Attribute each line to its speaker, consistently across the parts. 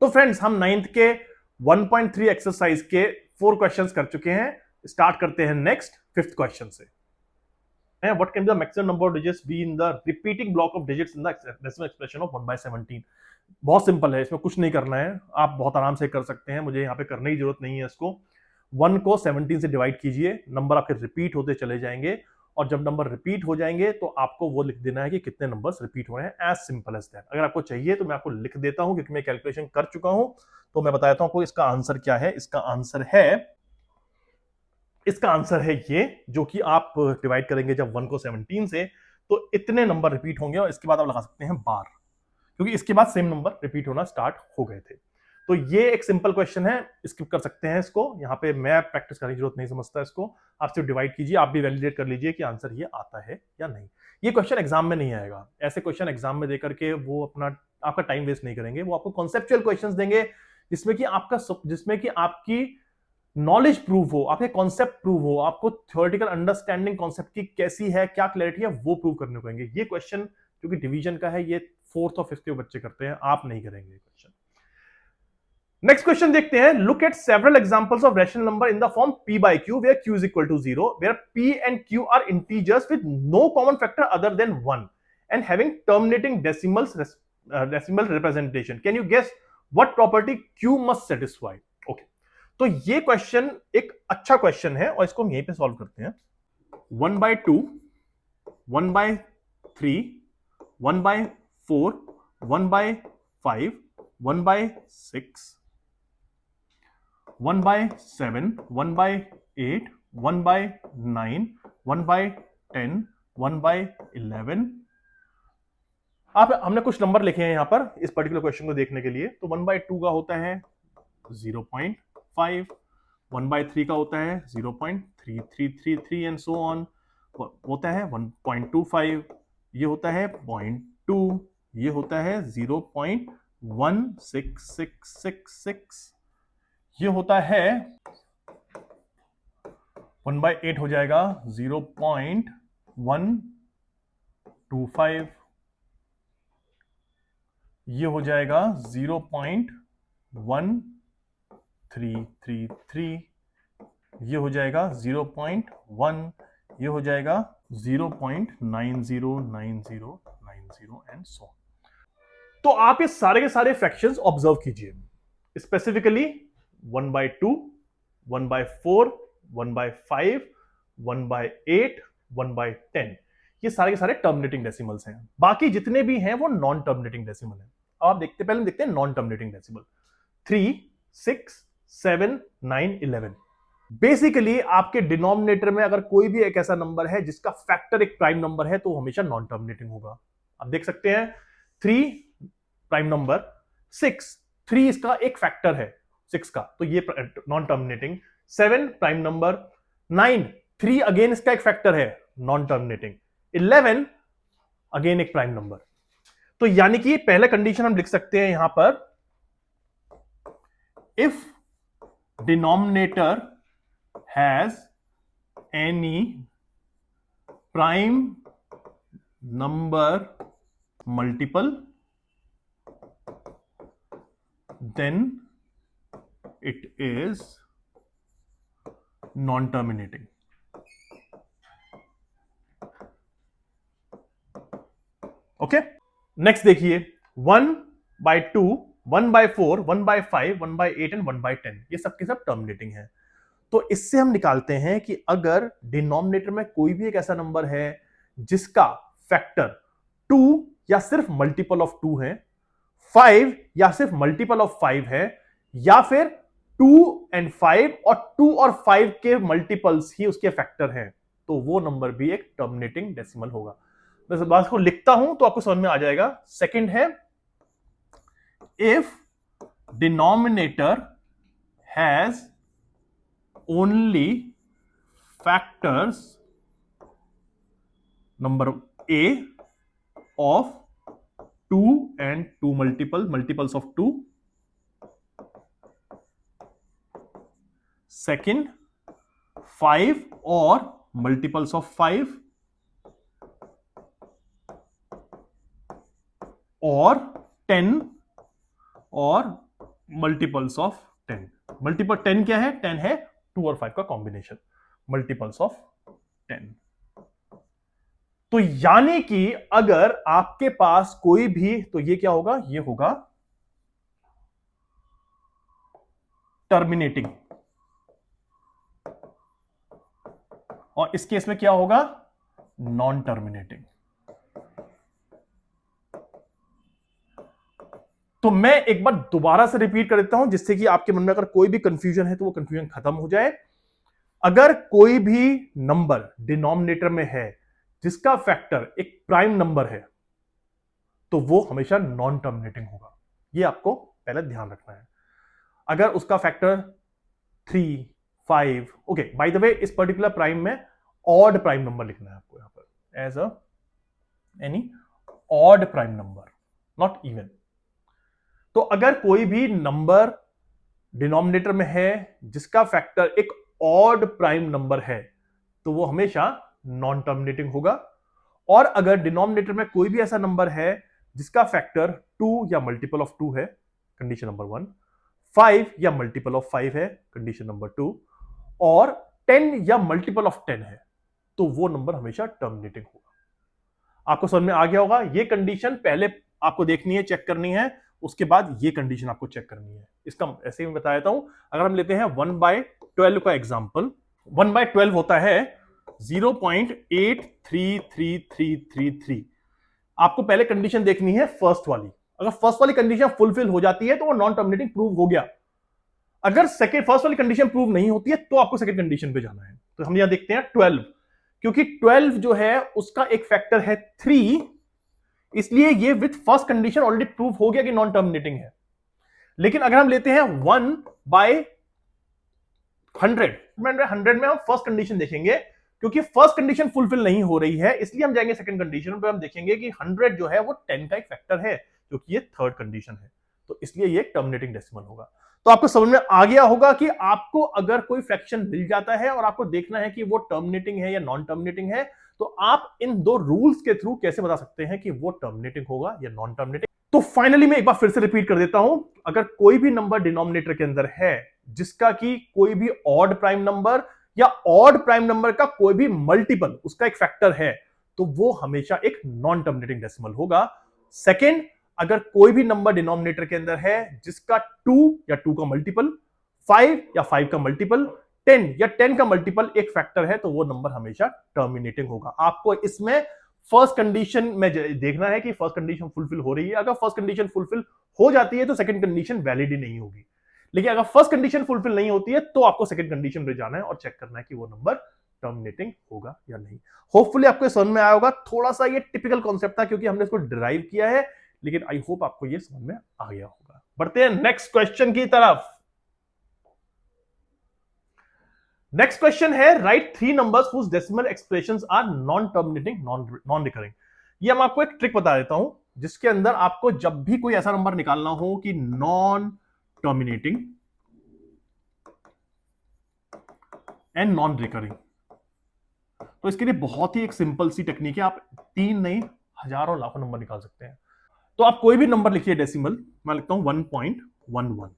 Speaker 1: तो फ्रेंड्स हम 9th के 1.3 एक्सरसाइज के 4 क्वेश्चंस कर चुके हैं। स्टार्ट करते हैं नेक्स्ट 5th क्वेश्चन से। What can be the maximum number of digits be in the repeating block of digits in the decimal expression of 1/17? बहुत सिंपल है, इसमें कुछ नहीं करना है, आप बहुत आराम से कर सकते हैं, मुझे यहाँ पे करने की जरूरत नहीं है। इसको 1 को 17 से डिवाइड कीजिए, नंबर आपके रिपीट होते चले जाएंगे और जब नंबर रिपीट हो जाएंगे तो आपको वो लिख देना है कि कितने नंबर्स रिपीट हो रहे हैं। As simple as that. अगर आपको चाहिए तो मैं आपको लिख देता हूं क्योंकि मैं कैलकुलेशन कर चुका हूं, तो मैं बताता हूं आपको इसका आंसर क्या है। इसका आंसर है ये, जो कि आप डिवाइड करेंगे जब 1 को 17 से तो इतने नंबर रिपीट होंगे और इसके बाद आप लगा सकते हैं बार, क्योंकि इसके बाद सेम नंबर रिपीट होना स्टार्ट हो गए थे। तो ये एक सिंपल क्वेश्चन है, स्किप कर सकते हैं इसको। यहाँ पे मैं प्रैक्टिस करने की जरूरत नहीं समझता इसको। आप सिर्फ डिवाइड कीजिए, आप भी वैलिडेट कर लीजिए कि आंसर ये आता है या नहीं। ये क्वेश्चन एग्जाम में नहीं आएगा, ऐसे क्वेश्चन एग्जाम में देकर के वो आपका टाइम वेस्ट नहीं करेंगे। वो आपको कॉन्सेप्चुअल क्वेश्चंस देंगे जिसमें कि आपकी नॉलेज प्रूव हो, आपके कॉन्सेप्ट प्रूव हो, आपको थ्योरेटिकल अंडरस्टैंडिंग कॉन्सेप्ट की कैसी है, क्या क्लैरिटी है, वो प्रूव करने को कहेंगे। ये क्वेश्चन जो कि डिवीजन का है, ये 4th और 5th के बच्चे करते हैं, आप नहीं करेंगे क्वेश्चन। नेक्स्ट क्वेश्चन देखते हैं। Look at several examples of rational number in the form p by q where q is equal to 0 where p and q are integers with no common factor other than 1 and having terminating decimal representation. Can you guess what property q must satisfy? Okay, तो ये question एक अच्छा question है और इसको हम यहीं पे सॉल्व करते हैं। 1/2, 1/3, 1/4, 1/5, 1/6, 1/7, 1/8, 1/9, 1/10, 1/11। हमने कुछ नंबर लिखे हैं यहां पर इस पर्टिकुलर क्वेश्चन को देखने के लिए। तो 1/2 का होता है 0.5, 1/3 का होता है 0.3333 एंड सो ऑन, होता है 1.25, ये होता है 0.2, ये होता है 0.16666, ये होता है 1/8 हो जाएगा 0.125, ये हो जाएगा 0.1333, ये हो जाएगा 0.1, ये हो जाएगा 0.909090 एंड सो। तो आप ये सारे के सारे फ्रैक्शंस ऑब्जर्व कीजिए, स्पेसिफिकली 1/2, 1/4, 1/5, 1/8, 1/10, ये सारे के सारे टर्मिनेटिंग डेसिमल्स हैं। बाकी जितने भी हैं वो नॉन टर्मिनेटिंग डेसिमल हैं। अब आप पहले देखते हैं नॉन टर्मिनेटिंग डेसिमल। 3, 6, 7, 9, 11। बेसिकली आपके डिनोमिनेटर में अगर कोई भी एक ऐसा नंबर है जिसका फैक्टर एक प्राइम नंबर है तो हमेशा नॉन टर्मिनेटिंग होगा। आप देख सकते हैं 3 प्राइम नंबर, 6, 3 इसका एक फैक्टर है 6 का, तो ये non terminating. 7 prime number, 9 3 again इसका एक फैक्टर है, नॉन टर्मिनेटिंग। 11 अगेन एक प्राइम नंबर। तो यानी कि पहले कंडीशन हम लिख सकते हैं यहां पर, if denominator has any prime number multiple then it is non-terminating. Okay, next देखिए 1/2, 1/4, 1/5, 1/8 एंड 1/10, ये सब के सब टर्मिनेटिंग है। तो इससे हम निकालते हैं कि अगर डिनोमिनेटर में कोई भी एक ऐसा नंबर है जिसका फैक्टर 2 या सिर्फ मल्टीपल ऑफ 2 है, 5 या सिर्फ मल्टीपल ऑफ 5 है, या फिर 2 एंड 5 और 2 और 5 के मल्टीपल्स ही उसके फैक्टर हैं, तो वो नंबर भी एक टर्मिनेटिंग डेसिमल होगा। मैं इस बात को लिखता हूं तो आपको समझ में आ जाएगा। सेकंड है, if denominator has only factors number A of 2 and 2 multiples of 2. Second, 5 or multiples of 5 or 10 or multiples of 10। Multiple 10 क्या है? 10 है 2 और 5 का कॉम्बिनेशन, मल्टीपल्स ऑफ 10। तो यानी कि अगर आपके पास कोई भी, तो ये क्या होगा? ये होगा टर्मिनेटिंग, और इस केस में क्या होगा? Non terminating. तो मैं एक बार दोबारा से रिपीट कर देता हूं, जिससे कि आपके मन में अगर कोई भी कंफ्यूजन है तो वो कंफ्यूजन खत्म हो जाए। अगर कोई भी नंबर डिनोमिनेटर में है जिसका फैक्टर एक प्राइम नंबर है, तो वो हमेशा नॉन टर्मिनेटिंग होगा। ये आपको पहले ध्यान रखना है। अगर उसका factor 3, 5, okay, by the way इस पर्टिकुलर प्राइम में ऑड प्राइम नंबर लिखना है आपको यहां पर, as a any odd prime number, not even. तो अगर कोई भी नंबर डिनोमिनेटर में है जिसका फैक्टर एक ऑड प्राइम नंबर है, तो वो हमेशा नॉन टर्मिनेटिंग होगा। और अगर डिनोमिनेटर में कोई भी ऐसा नंबर है जिसका फैक्टर 2 या मल्टीपल ऑफ 2 है, कंडीशन नंबर 1, 5 या मल्टीपल ऑफ 5 है, कंडीशन नंबर 2, और 10 या मल्टीपल ऑफ 10 है, तो वो नंबर हमेशा टर्मिनेटिंग होगा। आपको समझ में आ गया होगा? ये कंडीशन पहले आपको देखनी है, चेक करनी है, उसके बाद ये कंडीशन आपको चेक करनी है। इसका ऐसे ही बता देता हूं। अगर हम लेते हैं 1/12 का एग्जांपल, 1/12 होता है 0.833333। आपको पहले कंडीशन देखनी है फर्स्ट वाली। अगर फर्स्ट वाली कंडीशन फुलफिल हो जाती है तो वो नॉन टर्मिनेटिंग प्रूव हो गया। अगर फर्स्ट वाली कंडीशन प्रूव नहीं होती है तो आपको सेकंड कंडीशन पे जाना है। तो हम यहां देखते हैं 12, क्योंकि 12 जो है उसका एक फैक्टर है 3, इसलिए ये with first condition already prove हो गया कि नॉन टर्मिनेटिंग है। लेकिन अगर हम लेते हैं 1/100, 100 में हम फर्स्ट कंडीशन देखेंगे, क्योंकि फर्स्ट कंडीशन फुलफिल नहीं हो रही है, इसलिए हम जाएंगे सेकंड कंडीशन पे। हम देखेंगे कि 100 जो है वो 10 का एक फैक्टर है, क्योंकि ये थर्ड कंडीशन है, तो इसलिए ये टर्मिनेटिंग डेसिमल होगा। तो आपको समझ में आ गया होगा कि आपको अगर कोई फ्रैक्शन मिल जाता है और आपको देखना है कि वो टर्मिनेटिंग है या नॉन टर्मिनेटिंग है, तो आप इन दो रूल्स के थ्रू कैसे बता सकते हैं कि वो टर्मिनेटिंग होगा या नॉन टर्मिनेटिंग। तो फाइनली मैं एक बार फिर से रिपीट कर देता हूं। अगर कोई भी नंबर डिनोमिनेटर के अंदर है जिसका कि कोई भी ऑड प्राइम नंबर या ऑड प्राइम नंबर का कोई भी मल्टीपल उसका एक फैक्टर है, तो वो हमेशा एक नॉन टर्मिनेटिंग डेसिमल होगा। सेकेंड, अगर कोई भी नंबर डिनोमिनेटर के अंदर है जिसका 2 या 2 का मल्टीपल, 5 या 5 का मल्टीपल, 10 या 10 का मल्टीपल एक फैक्टर है, तो वो नंबर हमेशा टर्मिनेटिंग होगा। आपको इसमें फर्स्ट कंडीशन में देखना है कि फर्स्ट कंडीशन फुलफिल हो रही है। अगर फर्स्ट कंडीशन फुलफिल हो जाती है तो सेकंड कंडीशन वैलिड ही नहीं होगी। लेकिन अगर फर्स्ट कंडीशन फुलफिल नहीं होती है तो आपको सेकंड कंडीशन पे जाना है और चेक करना है कि वो नंबर टर्मिनेटिंग होगा या नहीं। होपफुली आपको समझ में आया होगा। थोड़ा सा ये टिपिकल कॉन्सेप्ट था क्योंकि हमने इसको डिराइव किया है, लेकिन आई होप आपको ये समझ में आ गया होगा। बढ़ते हैं नेक्स्ट क्वेश्चन की तरफ। नेक्स्ट क्वेश्चन है write 3 numbers whose decimal expressions are non terminating non recurring. ये मैं आपको एक ट्रिक बता देता हूं, जिसके अंदर आपको जब भी कोई ऐसा नंबर निकालना हो कि non terminating and non recurring, तो इसके लिए बहुत ही एक सिंपल सी टेक्निक है। आप 3 नहीं हजारों लाखों नंबर निकाल सकते हैं। तो आप कोई भी नंबर लिखिए डेसिमल, मैं लिखता हूं 1.11,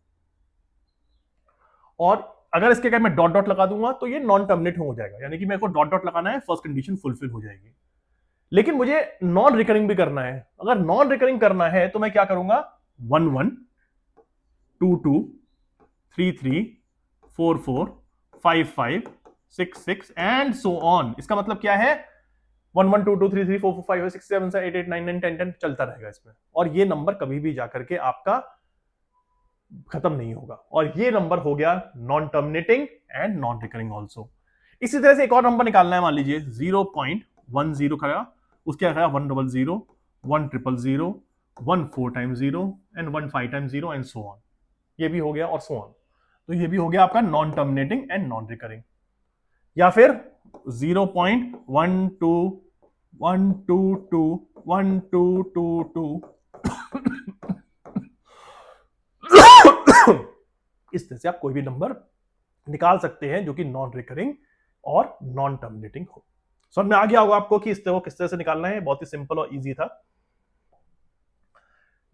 Speaker 1: और अगर इसके अगर मैं डॉट डॉट लगा दूंगा तो ये नॉन टर्मिनेट हो जाएगा, यानी कि मेरे को डॉट डॉट लगाना है, फर्स्ट कंडीशन फुलफिल हो जाएगी। लेकिन मुझे नॉन रिकरिंग भी करना है। अगर नॉन रिकरिंग करना है तो मैं क्या करूंगा? 11, 22, 33, 44, 55, 66 एंड सो ऑन। इसका मतलब क्या है? 1 1 2 2 3 3 4 4 5 6 7 8 8 9 9 10 10 चलता रहेगा इसमें, और ये नंबर कभी भी जाकर के आपका खत्म नहीं होगा। और ये नंबर हो गया non terminating and non recurring also. इसी तरह से एक और नंबर निकालना है, मान लीजिए 0.10 का, उसके आया 100, 100, 1 4 times 0 and 1 5 times 0 and so on. ये भी हो गया और सो ऑन। तो ये भी हो गया आपका non terminating and non recurring. या फिर 0.121221222 इस तरह से आप कोई भी नंबर निकाल सकते हैं जो कि नॉन रिकरिंग और नॉन टर्मिनेटिंग हो। समझ में आ गया होगा आपको कि इस तरह किस तरह से निकालना है। बहुत ही सिंपल और इजी था।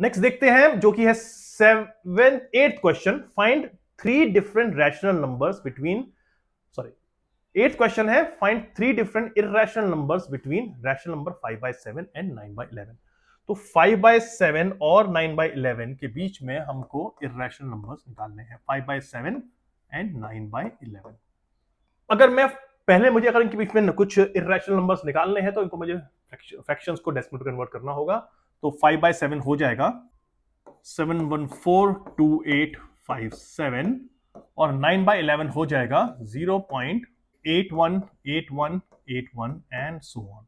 Speaker 1: नेक्स्ट देखते हैं जो कि है 8th question, find 3 different rational numbers between, sorry 8th question है find 3 different irrational numbers between rational number 5/7 and 9/11। तो 5/7 और 9/11 के बीच में हमको इररेशनल नंबर्स निकालने हैं, 5/7 एंड 9/11। अगर मैं पहले मुझे अगर इनके बीच में कुछ इररेशनल नंबर्स निकालने हैं तो इनको मुझे फ्रैक्शंस को डेसिमल में कन्वर्ट करना होगा। तो 5/7 हो जाएगा 7142857 और 9/11 हो जाएगा 0.818181 एंड सो ऑन।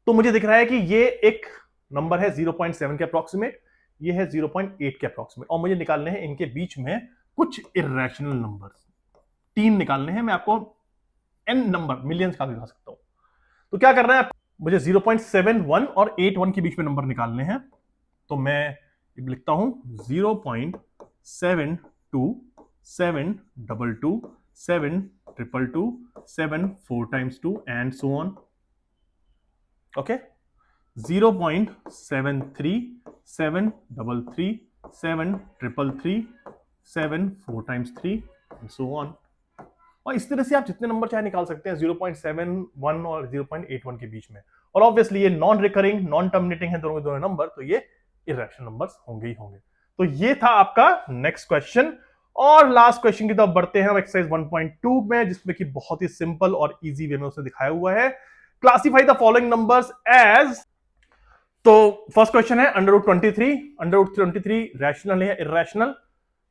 Speaker 1: तो मुझे दिख रहा है कि ये एक नंबर है 0.7 के अप्रोक्सीमेट, ये है 0.8 के अप्रोक्सीमेट, और मुझे निकालने हैं इनके बीच में कुछ इररेशनल नंबर्स। 3 निकालने हैं, मैं आपको n नंबर मिलियंस का दिखा सकता हूं। तो क्या करना है, मुझे 0.71 और 81 के बीच में नंबर निकालने हैं। तो मैं लिखता हूं 0.72272272 4 times 2 and so on. Okay, 0.73733733 4 times 3 and so on. और इस तरह से आप जितने नंबर चाहे निकाल सकते हैं 0.71 और 0.81 के बीच में। और ऑब्वियसली ये नॉन रिकरिंग नॉन टर्मिनेटिंग है दोनों के दोनों नंबर, तो ये इररेशनल नंबर्स होंगे ही होंगे। तो ये था आपका नेक्स्ट क्वेश्चन। और लास्ट क्वेश्चन की तरफ बढ़ते हैं हम एक्सरसाइज 1.2 में, जिसमें कि बहुत ही सिंपल और इजी वे में उसे दिखाया हुआ है। Classify the following numbers as. तो फर्स्ट क्वेश्चन है √23। √23 रैशनल है इररेशनल?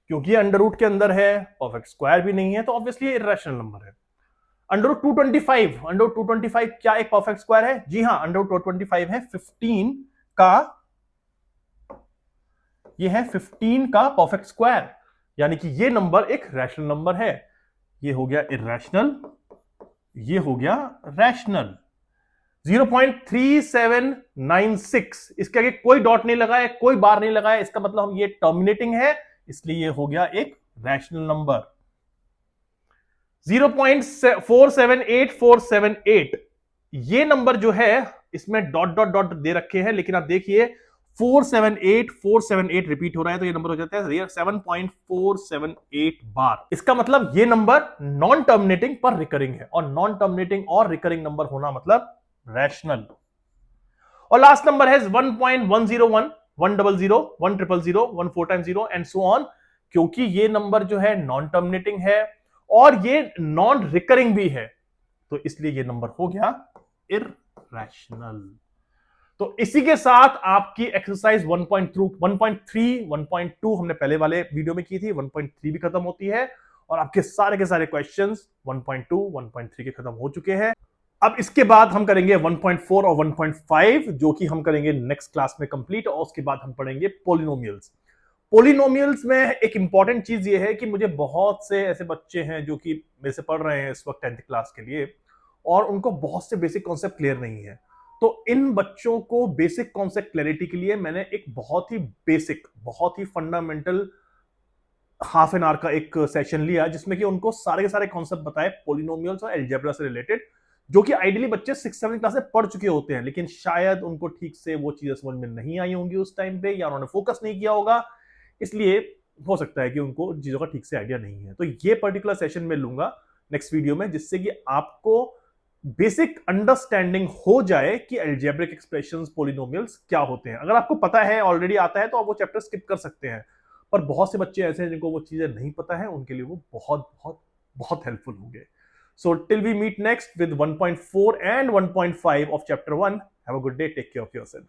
Speaker 1: क्योंकि ये अंडर रूट के अंदर है, परफेक्ट स्क्वायर भी नहीं है, तो ऑब्वियसली ये इररेशनल नंबर है। √225, √225 क्या एक परफेक्ट स्क्वायर है? जी हां, √225 है 15 का, ये है 15 का परफेक्ट स्क्वायर, यानी कि ये नंबर एक रैशनल नंबर है। ये हो गया इररेशनल, ये हो गया रैशनल। 0.3796, इसके आगे कोई डॉट नहीं लगा है, कोई बार नहीं लगा है, इसका मतलब हम ये टर्मिनेटिंग है, इसलिए ये हो गया एक रैशनल नंबर। 0.478478, ये नंबर जो है इसमें डॉट डॉट डॉट दे रखे हैं, लेकिन आप देखिए 478 रिपीट हो रहा है, तो ये नंबर हो जाता है 7.478 बार। इसका मतलब ये नंबर नॉन टर्मिनेटिंग पर रिकरिंग है, और नॉन टर्मिनेटिंग और रिकरिंग नंबर होना मतलब रैशनल। और लास्ट नंबर है 1.101 100 1000 1 4 times 0 एंड सो ऑन, क्योंकि ये नंबर जो है नॉन टर्मिनेटिंग है और ये नॉन रिकरिंग भी है, तो इसलिए ये नंबर हो गया इररेशनल। तो इसी के साथ आपकी एक्सरसाइज 1.3 1.2 हमने पहले वाले वीडियो में की थी, 1.3 भी खत्म होती है, और आपके सारे के सारे क्वेश्चंस 1.2 1.3 के खत्म हो चुके हैं। अब इसके बाद हम करेंगे 1.4 और 1.5, जो कि हम करेंगे नेक्स्ट क्लास में कंप्लीट, और उसके बाद हम पढ़ेंगे पॉलिनोमियल्स। पॉलिनोमियल्स में एक इंपॉर्टेंट चीज ये है कि मुझे बहुत से ऐसे बच्चे हैं जो कि मेरे से पढ़ रहे हैं इस वक्त 10th क्लास के लिए, और उनको बहुत से बेसिक कॉन्सेप्ट क्लियर नहीं है। तो इन बच्चों को बेसिक कॉन्सेप्ट क्लैरिटी के लिए मैंने एक बहुत ही बेसिक, बहुत ही फंडामेंटल हाफ एन आवर का एक सेशन लिया, जिसमें कि उनको सारे के सारे कॉन्सेप्ट बताए पॉलिनोमियल्स और अलजेब्रा से रिलेटेड, जो कि आइडियली बच्चे 6-7 क्लास से पढ़ चुके होते हैं, लेकिन शायद उनको ठीक से वो चीजें समझ में नहीं आई होंगी उस टाइम पे, या उन्होंने फोकस नहीं किया होगा, इसलिए हो सकता है कि उनको चीजों का ठीक से आइडिया नहीं है। तो ये पर्टिकुलर सेशन में लूंगा नेक्स्ट वीडियो में, जिससे कि आपको बेसिक अंडरस्टैंडिंग हो जाए कि अलजेब्रिक एक्सप्रेशंस, पॉलिनोमियल्स क्या होते हैं। अगर आपको पता है, ऑलरेडी आता है, तो आप वो चैप्टर स्किप कर सकते हैं, पर बहुत से बच्चे ऐसे हैं जिनको वो चीजें नहीं पता है, उनके लिए वो बहुत बहुत बहुत हेल्पफुल होंगे। So till we meet next with 1.4 and 1.5 of chapter 1, have a good day, take care of yourself.